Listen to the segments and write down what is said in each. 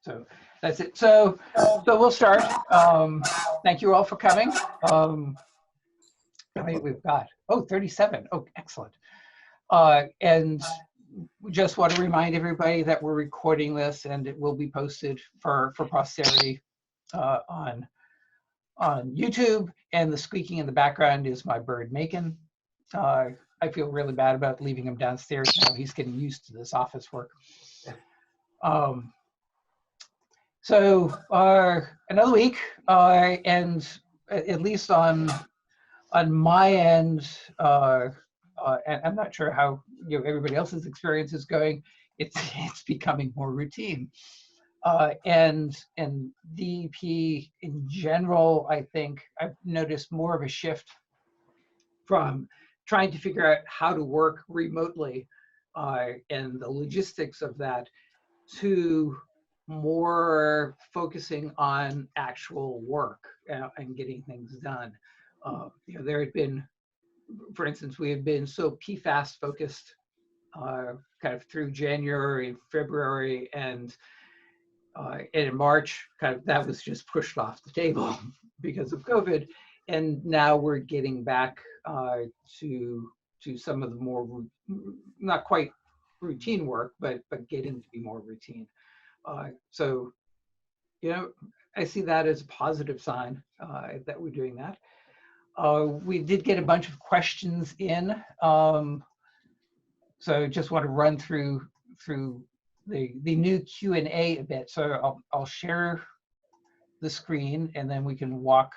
So that's it. So we'll start. Thank you all for coming. How many we've got? Oh, 37. Oh, excellent. And we just want to remind everybody that we're recording this and it will be posted for posterity on YouTube. And the squeaking in the background is my bird Macon. I feel really bad about leaving him downstairs now. He's getting used to this office work. So another week, and at least on my end, and I'm not sure how everybody else's experience is going. It's becoming more routine, and DEP in general, I think I've noticed more of a shift from trying to figure out how to work remotely and the logistics of that to more focusing on actual work and getting things done. There had been, for instance, we have been so PFAS focused kind of through January, February, and in March, kind of that was just pushed off the table because of COVID. And now we're getting back to some of the more, not quite routine work, but getting to be more routine. So, I see that as a positive sign that we're doing that. We did get a bunch of questions in. So just want to run through the new Q&A a bit. So I'll share the screen and then we can walk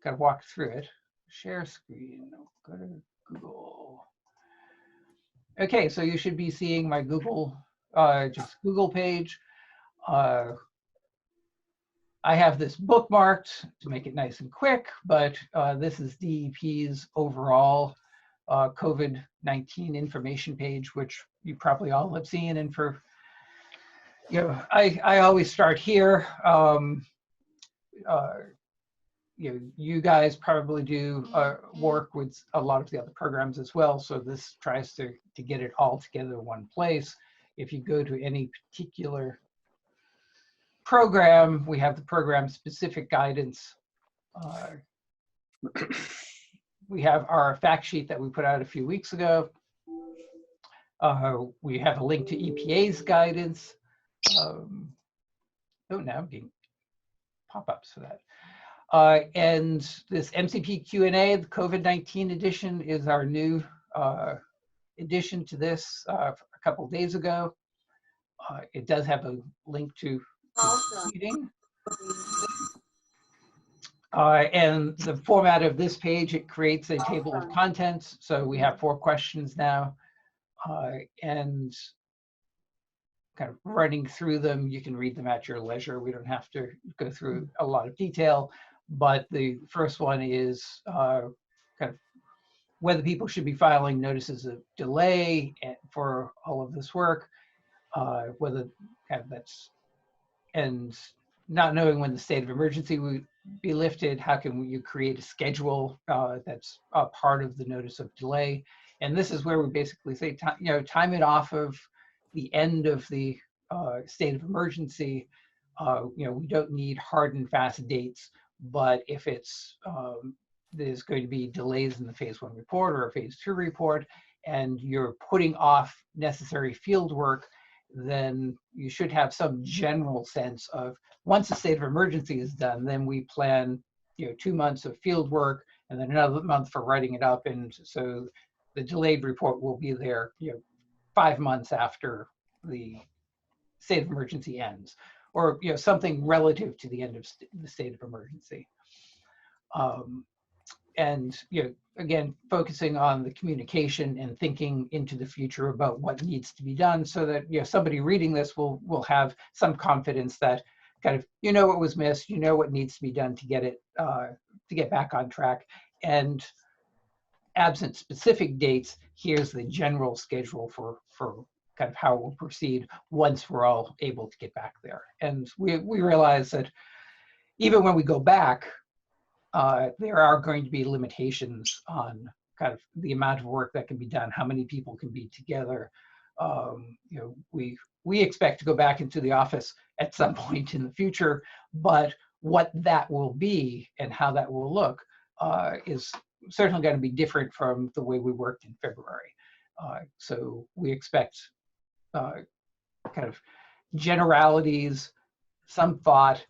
through it. Share screen, go to Google. Okay, so you should be seeing my Google page. I have this bookmarked to make it nice and quick, but this is DEP's overall COVID-19 information page, which you probably all have seen. And for, I always start here. You guys probably do work with a lot of the other programs as well. So this tries to get it all together in one place. If you go to any particular program, we have the program specific guidance. We have our fact sheet that we put out a few weeks ago. We have a link to EPA's guidance. Now I'm getting pop-ups for that. And this MCP Q&A, the COVID-19 edition, is our new addition to this a couple of days ago. It does have a link to the meeting. And the format of this page, it creates a table of contents. So we have 4 questions now. And kind of running through them, you can read them at your leisure. We don't have to go through a lot of detail. But the first one is kind of whether people should be filing notices of delay for all of this work, whether kind of that's, and not knowing when the state of emergency would be lifted, how can you create a schedule that's a part of the notice of delay? And this is where we basically say, time it off of the end of the state of emergency. We don't need hard and fast dates. But if it's there's going to be delays in the phase 1 report or a phase 2 report, and you're putting off necessary field work, then you should have some general sense of once the state of emergency is done, then we plan 2 months of field work and then another month for writing it up. And so the delayed report will be there 5 months after the state of emergency ends, or something relative to the end of the state of emergency. And again, focusing on the communication and thinking into the future about what needs to be done, so that somebody reading this will have some confidence that kind of what was missed, what needs to be done to get it to get back on track. And absent specific dates, here's the general schedule for kind of how we'll proceed once we're all able to get back there. And we realize that even when we go back, there are going to be limitations on kind of the amount of work that can be done, how many people can be together, You know, we expect to go back into the office at some point in the future, but what that will be and how that will look is certainly going to be different from the way we worked in February. So we expect kind of generalities, some thought,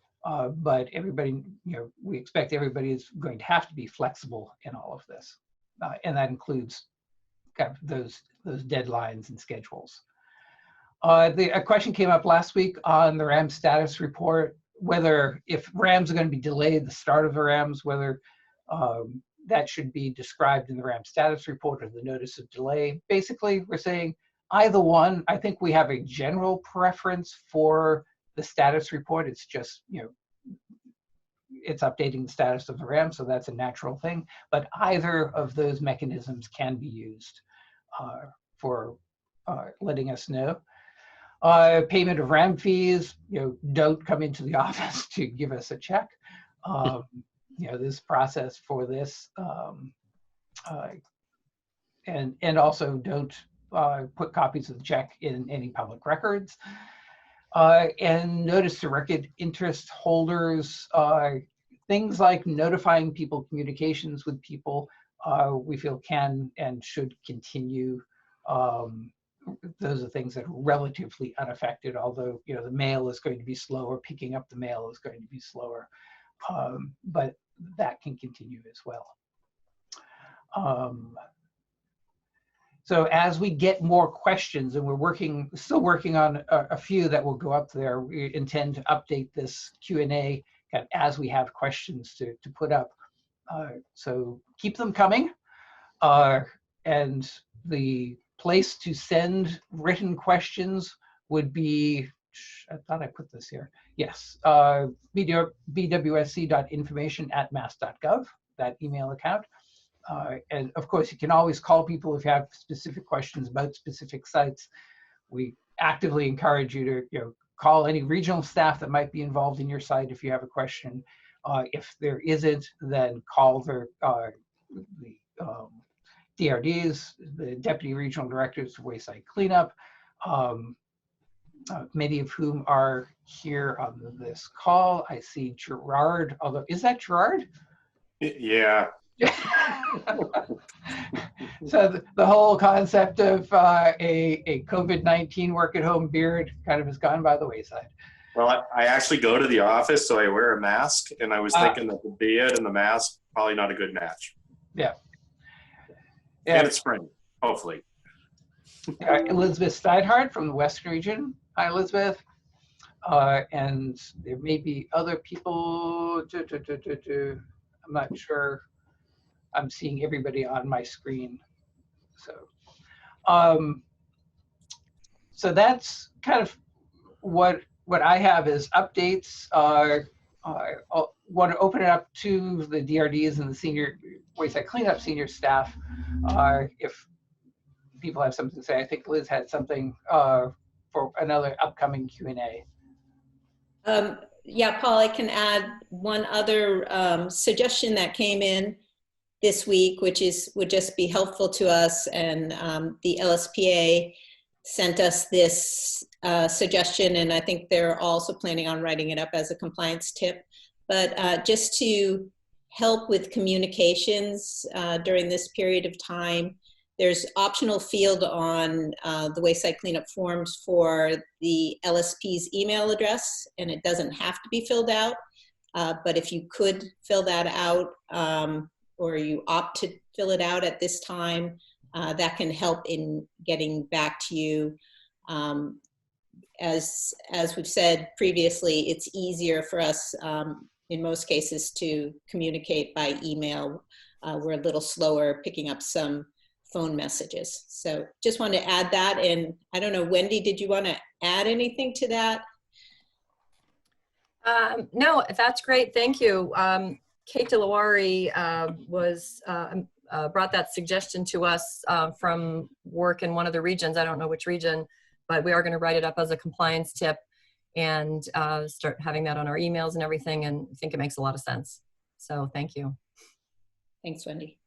but everybody, you know, we expect everybody is going to have to be flexible in all of this, and that includes kind of those deadlines and schedules. A question came up last week on the RAM status report, whether if RAMs are going to be delayed, the start of the RAMs, whether that should be described in the RAM status report or the notice of delay. Basically, we're saying either one. I think we have a general preference for the status report. It's just, you know, it's updating the status of the RAM, so that's a natural thing. But either of those mechanisms can be used for letting us know. Payment of RAM fees, you know, don't come into the office to give us a check. You know, this process for this, and also don't put copies of the check in any public records. And notice to record interest holders, things like notifying people, communications with people, we feel can and should continue. Those are things that are relatively unaffected, although, you know, the mail is going to be slower, picking up the mail is going to be slower, but that can continue as well. So as we get more questions, and we're still working on a few that will go up there, we intend to update this Q&A as we have questions to put up. So keep them coming. And the place to send written questions would be, I thought I put this here. Yes, bwsc.information@mass.gov, that email account. And of course, you can always call people if you have specific questions about specific sites. We actively encourage you to, you know, call any regional staff that might be involved in your site if you have a question. If there isn't, then call the DRDs, the Deputy Regional Directors of Wayside Cleanup, many of whom are here on this call. I see Gerard, although, is that Gerard? Yeah. So the whole concept of a COVID-19 work-at-home beard kind of has gone by the wayside. Well, I actually go to the office, so I wear a mask, and I was thinking that the beard and the mask, probably not a good match. Yeah. And it's spring, hopefully. Elizabeth Steinhardt from the Western region. Hi, Elizabeth. And there may be other people. I'm not sure. I'm seeing everybody on my screen. So that's kind of what I have is updates. I want to open it up to the DRDs and the senior Wayside Cleanup senior staff. If people have something to say, I think Liz had something for another upcoming Q&A. Yeah, Paul, I can add one other suggestion that came in this week, which would just be helpful to us. And the LSPA sent us this suggestion, and I think they're also planning on writing it up as a compliance tip. But just to help with communications during this period of time, there's optional field on the Wayside Cleanup forms for the LSP's email address, and it doesn't have to be filled out. But if you could fill that out, or you opt to fill it out at this time, that can help in getting back to you. As we've said previously, it's easier for us in most cases to communicate by email. We're a little slower picking up some phone messages. So just wanted to add that. And I don't know, Wendy, did you want to add anything to that? No, that's great. Thank you. Kate DeLaurie brought that suggestion to us from work in one of the regions. I don't know which region, but we are going to write it up as a compliance tip and start having that on our emails and everything. And I think it makes a lot of sense. So thank you. Thanks, Wendy.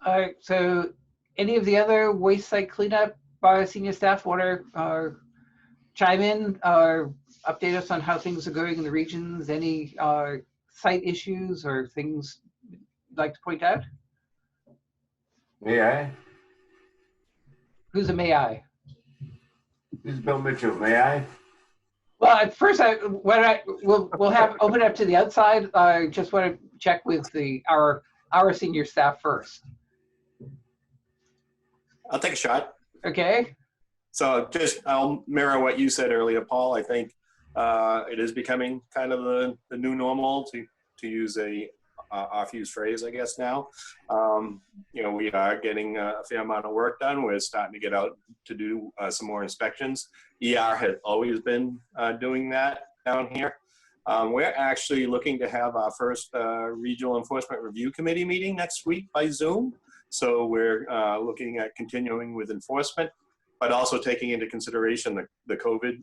All right, so Any of the other waste site cleanup senior staff want to chime in or update us on how things are going in the regions? Any site issues or things you'd like to point out? May I? Who's a may I? This is Bill Mitchell. May I? Well, at first, we'll have open it up to the outside. I just want to check with our senior staff first. I'll take a shot. Okay. So I'll mirror what you said earlier, Paul. I think it is becoming kind of the new normal, to use a off-use phrase, I guess now. We are getting a fair amount of work done. We're starting to get out to do some more inspections. ER has always been doing that down here. We're actually looking to have our first Regional Enforcement Review Committee meeting next week by Zoom. So we're looking at continuing with enforcement, but also taking into consideration the COVID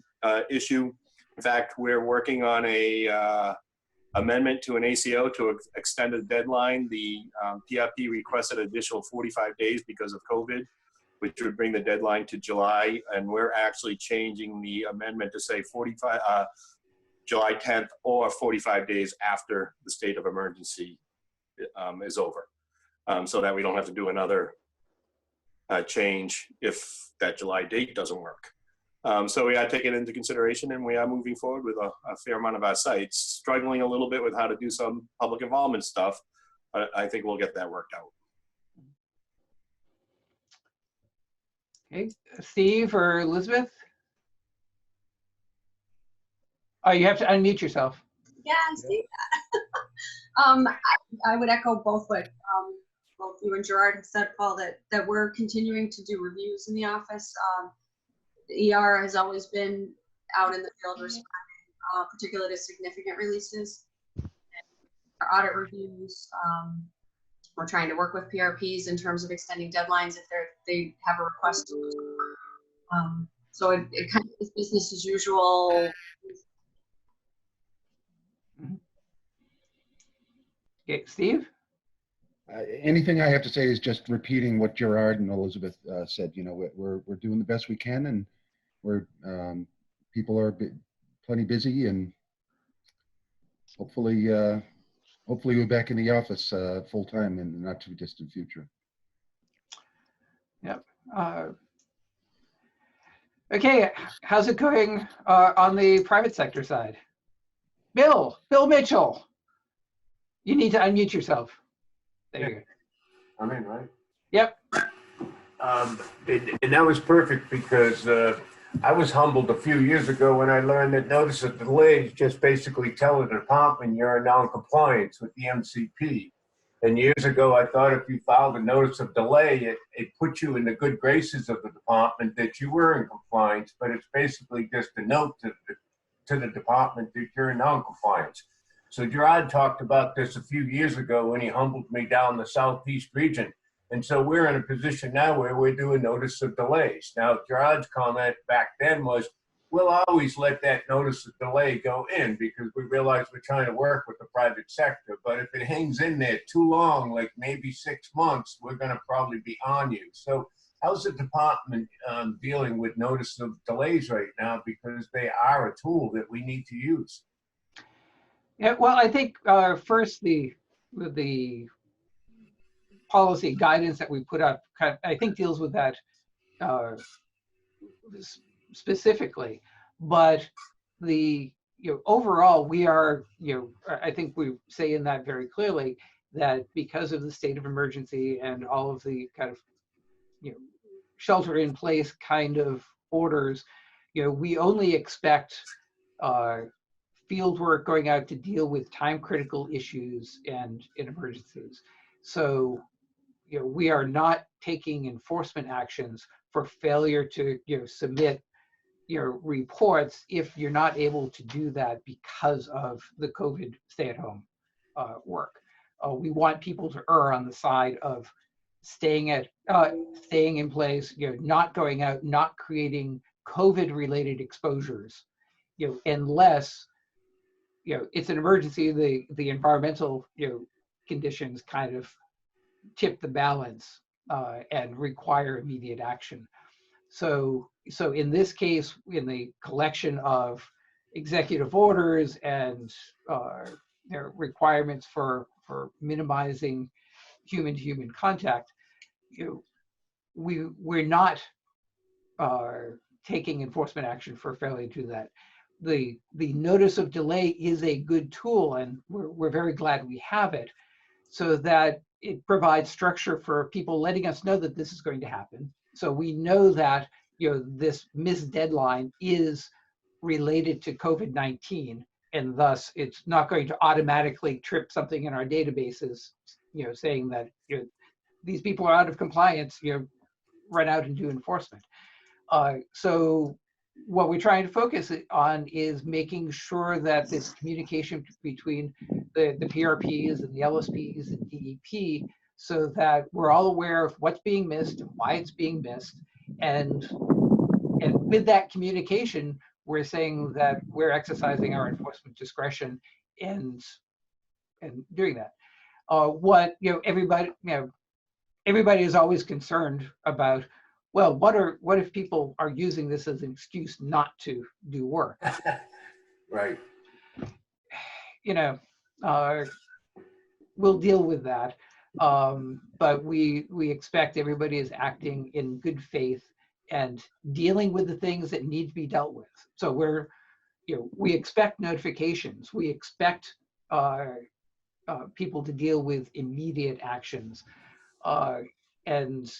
issue. In fact, we're working on a amendment to an ACO to extend a deadline. The PRP requested additional 45 days because of COVID, which would bring the deadline to July. And we're actually changing the amendment to say July 10th or 45 days after the state of emergency is over. So that we don't have to do another change if that July date doesn't work. So we are taking it into consideration, and we are moving forward with a fair amount of our sites, struggling a little bit with how to do some public involvement stuff, but I think we'll get that worked out. Okay, Steve or Elizabeth? Oh, you have to unmute yourself. Yeah, I see that. I would echo both what both you and Gerard have said, Paul, that we're continuing to do reviews in the office. The ER has always been out in the field responding, particularly to significant releases. Our audit reviews, we're trying to work with PRPs in terms of extending deadlines if they have a request. So it kind of is business as usual. Okay, Steve? Anything I have to say is just repeating what Gerard and Elizabeth said. We're doing the best we can, and we're people are plenty busy, and hopefully we're back in the office full time in the not too distant future. Yep. Okay, how's it going on the private sector side? Bill Mitchell. You need to unmute yourself. There you go. I'm in, right? Yep. And that was perfect because I was humbled a few years ago when I learned that notice of delays just basically tell the department you're in non-compliance with the MCP. And years ago, I thought if you filed a notice of delay, it put you in the good graces of the department that you were in compliance, but it's basically just a note to the department that you're in non-compliance. So Gerard talked about this a few years ago when he humbled me down the Southeast region. And so we're in a position now where we're doing notice of delays. Now, Gerard's comment back then was, we'll always let that notice of delay go in because we realize we're trying to work with the private sector. But if it hangs in there too long, like maybe 6 months, we're going to probably be on you. So how's the department dealing with notice of delays right now? Because they are a tool that we need to use. Yeah, well, I think first the policy guidance that we put up, I think deals with that specifically, but overall we are, I think we say in that very clearly that because of the state of emergency and all of the kind of shelter in place kind of orders, we only expect field work going out to deal with time critical issues and in emergencies. So, we are not taking enforcement actions for failure to, submit reports if you're not able to do that because of the COVID stay-at-home work. We want people to err on the side of staying in place, not going out, not creating COVID-related exposures, unless it's an emergency. The environmental conditions kind of tip the balance and require immediate action. So in this case, in the collection of executive orders and their requirements for minimizing human-to-human contact, we're not taking enforcement action for failure to do that. The notice of delay is a good tool, and we're very glad we have it, so that it provides structure for people letting us know that this is going to happen. So we know that this missed deadline is related to COVID-19, and thus it's not going to automatically trip something in our databases, saying that these people are out of compliance, run out and do enforcement. So what we're trying to focus on is making sure that this communication between the PRPs and the LSPs and DEP, so that we're all aware of what's being missed and why it's being missed. And with that communication, we're saying that we're exercising our enforcement discretion and doing that. Everybody is always concerned about, well, what if people are using this as an excuse not to do work? Right. We'll deal with that. But we expect everybody is acting in good faith and dealing with the things that need to be dealt with. So we expect notifications. We expect people to deal with immediate actions. And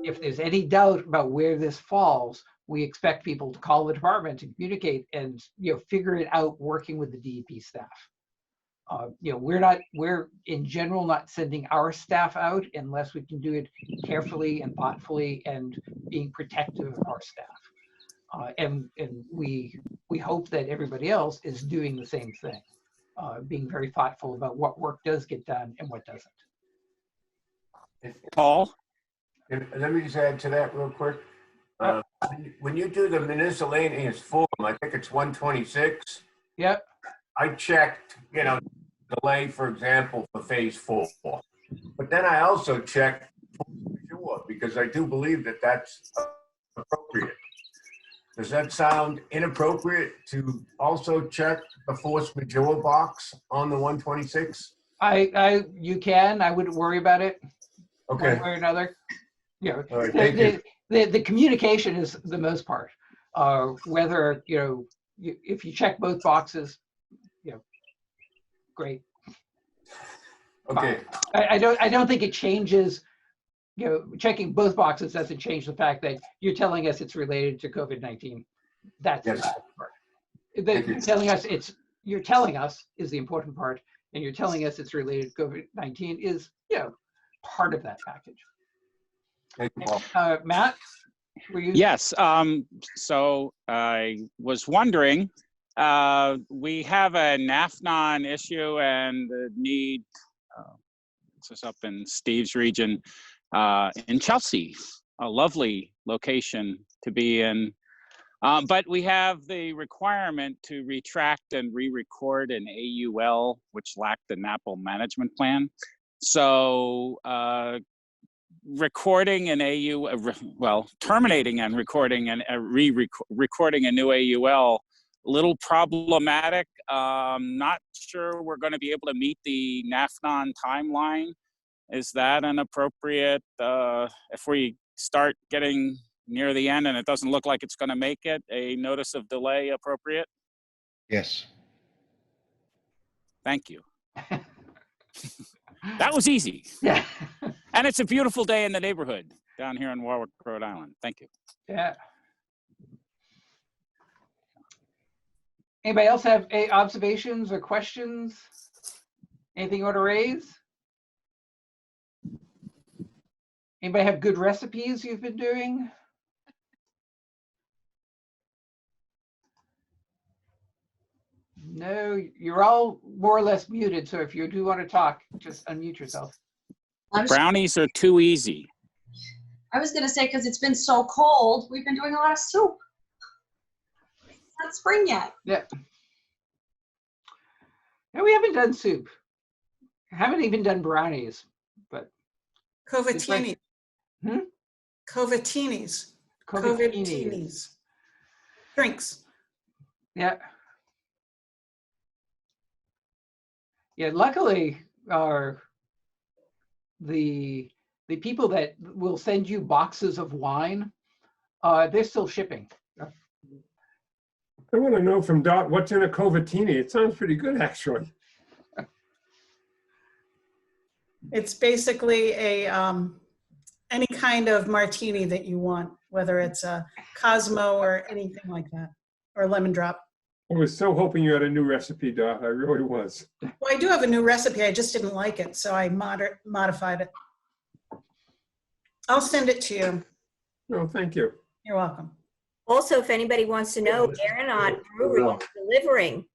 if there's any doubt about where this falls, we expect people to call the department and communicate and figure it out working with the DEP staff. We're in general not sending our staff out unless we can do it carefully and thoughtfully and being protective of our staff. And we hope that everybody else is doing the same thing, being very thoughtful about what work does get done and what doesn't. Paul? Let me just add to that real quick. When you do the miscellaneous form, I think it's 126. Yep. I checked, delay, for example, for phase 4. But then I also checked because I do believe that that's appropriate. Does that sound inappropriate to also check the force majeure box on the 126? You can. I wouldn't worry about it. Okay. One way or another. All right, thank you. The communication is the most part. Whether if you check both boxes, great. Okay. I don't think it changes. Checking both boxes doesn't change the fact that you're telling us it's related to COVID-19. That's Yes. the part. You're telling us is the important part, and you're telling us it's related to COVID-19 is part of that package. Thank you, Paul. Matt, were you? Yes. So I was wondering, we have a NAFNON issue and the need, this is up in Steve's region, in Chelsea, a lovely location to be in. But we have the requirement to retract and re-record an AUL, which lacked the NAPL management plan. So recording an terminating and recording and recording a new AUL, a little problematic. Not sure we're going to be able to meet the NAFNON timeline. Is that an appropriate, if we start getting near the end and it doesn't look like it's going to make it, a notice of delay appropriate? Yes. Thank you. That was easy. Yeah. And it's a beautiful day in the neighborhood down here in Warwick, Rhode Island. Thank you. Yeah. Anybody else have any observations or questions? Anything you want to raise? Anybody have good recipes you've been doing? No, you're all more or less muted. So if you do want to talk, just unmute yourself. Brownies are too easy. I was going to say, because it's been so cold, we've been doing a lot of soup. It's not spring yet. Yeah. No, we haven't done soup. I haven't even done brownies, but COVID-20. Covatinis. Covatinis. Drinks. Yeah. Yeah, luckily, the people that will send you boxes of wine, they're still shipping. I want to know from Dot, what's in a Covatini? It sounds pretty good, actually. It's basically any kind of martini that you want, whether it's a Cosmo or anything like that, or lemon drop. I was so hoping you had a new recipe, Dot. I really was. Well, I do have a new recipe. I just didn't like it, so I modified it. I'll send it to you. No, thank you. You're welcome. Also, if anybody wants to know, Aeronaut Brewery is delivering.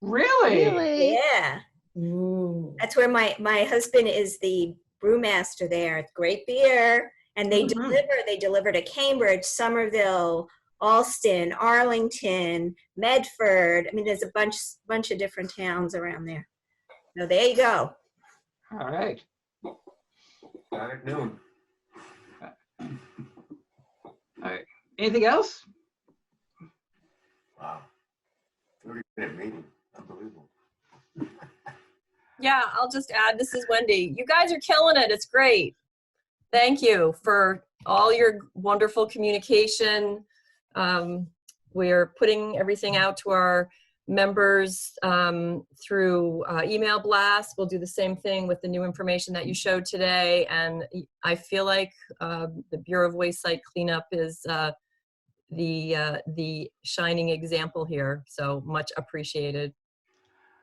Really? Yeah. Ooh. That's where my husband is the brewmaster there. It's great beer. And they deliver to Cambridge, Somerville, Alston, Arlington, Medford. I mean, there's a bunch of different towns around there. So there you go. All right. Got it noon. All right. Anything else? Wow. 30-minute meeting. Unbelievable. Yeah, I'll just add, this is Wendy. You guys are killing it. It's great. Thank you for all your wonderful communication. We're putting everything out to our members through email blasts. We'll do the same thing with the new information that you showed today. And I feel like the Bureau of Waste Site Cleanup is the shining example here. So much appreciated.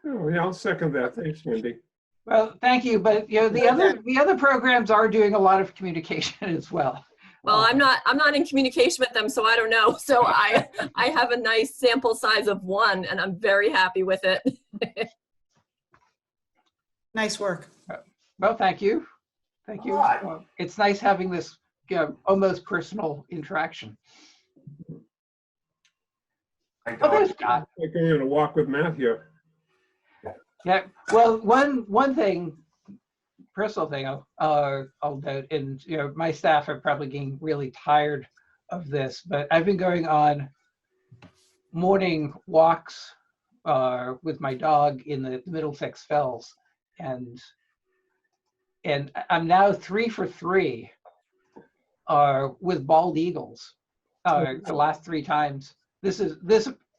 Oh, yeah, I'll second that. Thanks, Wendy. Well, thank you. But you know, the other programs are doing a lot of communication as well. Well, I'm not in communication with them, so I don't know. So I have a nice sample size of one, and I'm very happy with it. Nice work. Well, thank you. Thank you. It's nice having this almost personal interaction. Oh, there's Scott. Like I'm going to walk with Matthew. Yeah. Well, one thing, personal thing I'll note, and you know, my staff are probably getting really tired of this, but I've been going on morning walks with my dog in the Middlesex Fells, and I'm now 3 for 3 with bald eagles the last 3 times. This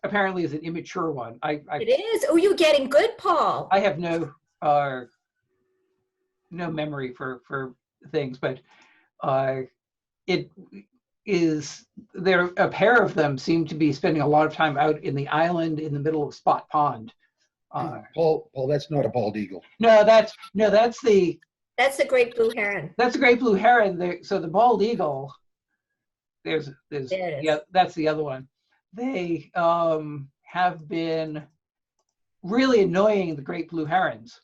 apparently is an immature one. It is. Oh, you're getting good, Paul. I have no memory for things, but it is there. A pair of them seem to be spending a lot of time out in the island in the middle of Spot Pond. Paul, that's not a bald eagle. No, that's the great blue heron. That's a great blue heron. So the bald eagle. There's yeah, that's the other one. They have been really annoying the great blue herons.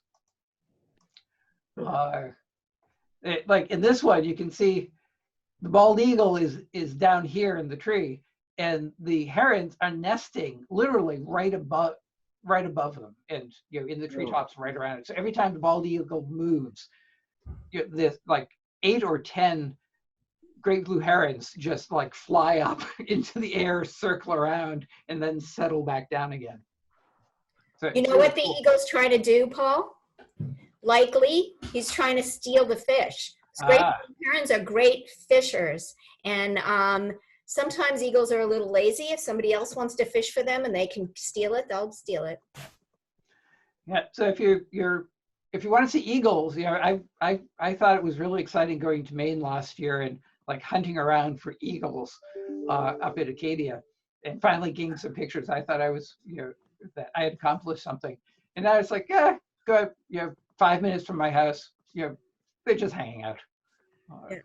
Like in this one, you can see the bald eagle is down here in the tree, and the herons are nesting literally right above them, and you know, in the treetops right around it. So every time the bald eagle moves, there's like 8 or 10 great blue herons just like fly up into the air, circle around, and then settle back down again. So you know what the eagle's trying to do, Paul? Likely, he's trying to steal the fish. Great blue herons are great fishers, and sometimes eagles are a little lazy. If somebody else wants to fish for them and they can steal it, they'll steal it. Yeah. So if you want to see eagles, you know, I thought it was really exciting going to Maine last year and like hunting around for eagles up at Acadia, and finally getting some pictures. I thought I was, you know, that I had accomplished something. And I was like, yeah, go, you know, 5 minutes from my house, you know, they're just hanging out. Yeah.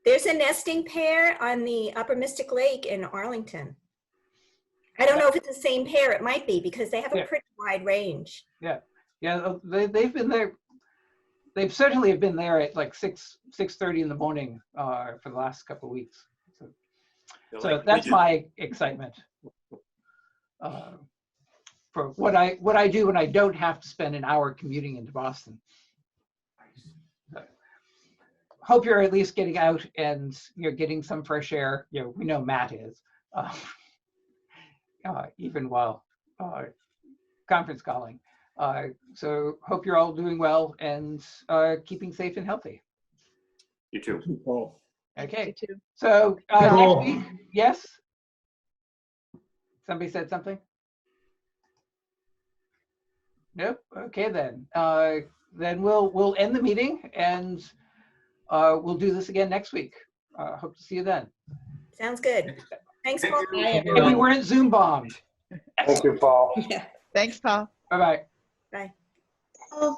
There's a nesting pair on the Upper Mystic Lake in Arlington. I don't know if it's the same pair. It might be, because they have a pretty wide range. Yeah, yeah, they've been there. They've certainly been there at like 6:30 in the morning for the last couple of weeks. So that's my excitement for what I do when I don't have to spend an hour commuting into Boston. hope you're at least getting out and you're getting some fresh air. You know, we know Matt is, even while conference calling. So hope you're all doing well and keeping safe and healthy. You too. Paul. Okay. You too. So Cool. next week, yes? Somebody said something? Nope. Okay, then. Then we'll end the meeting and we'll do this again next week. Hope to see you then. Sounds good. Thanks, Paul. Bye, And we everyone. weren't Zoom bombed. Thank you, Paul. Yeah. Thanks, Paul. Bye-bye. Bye. Oh.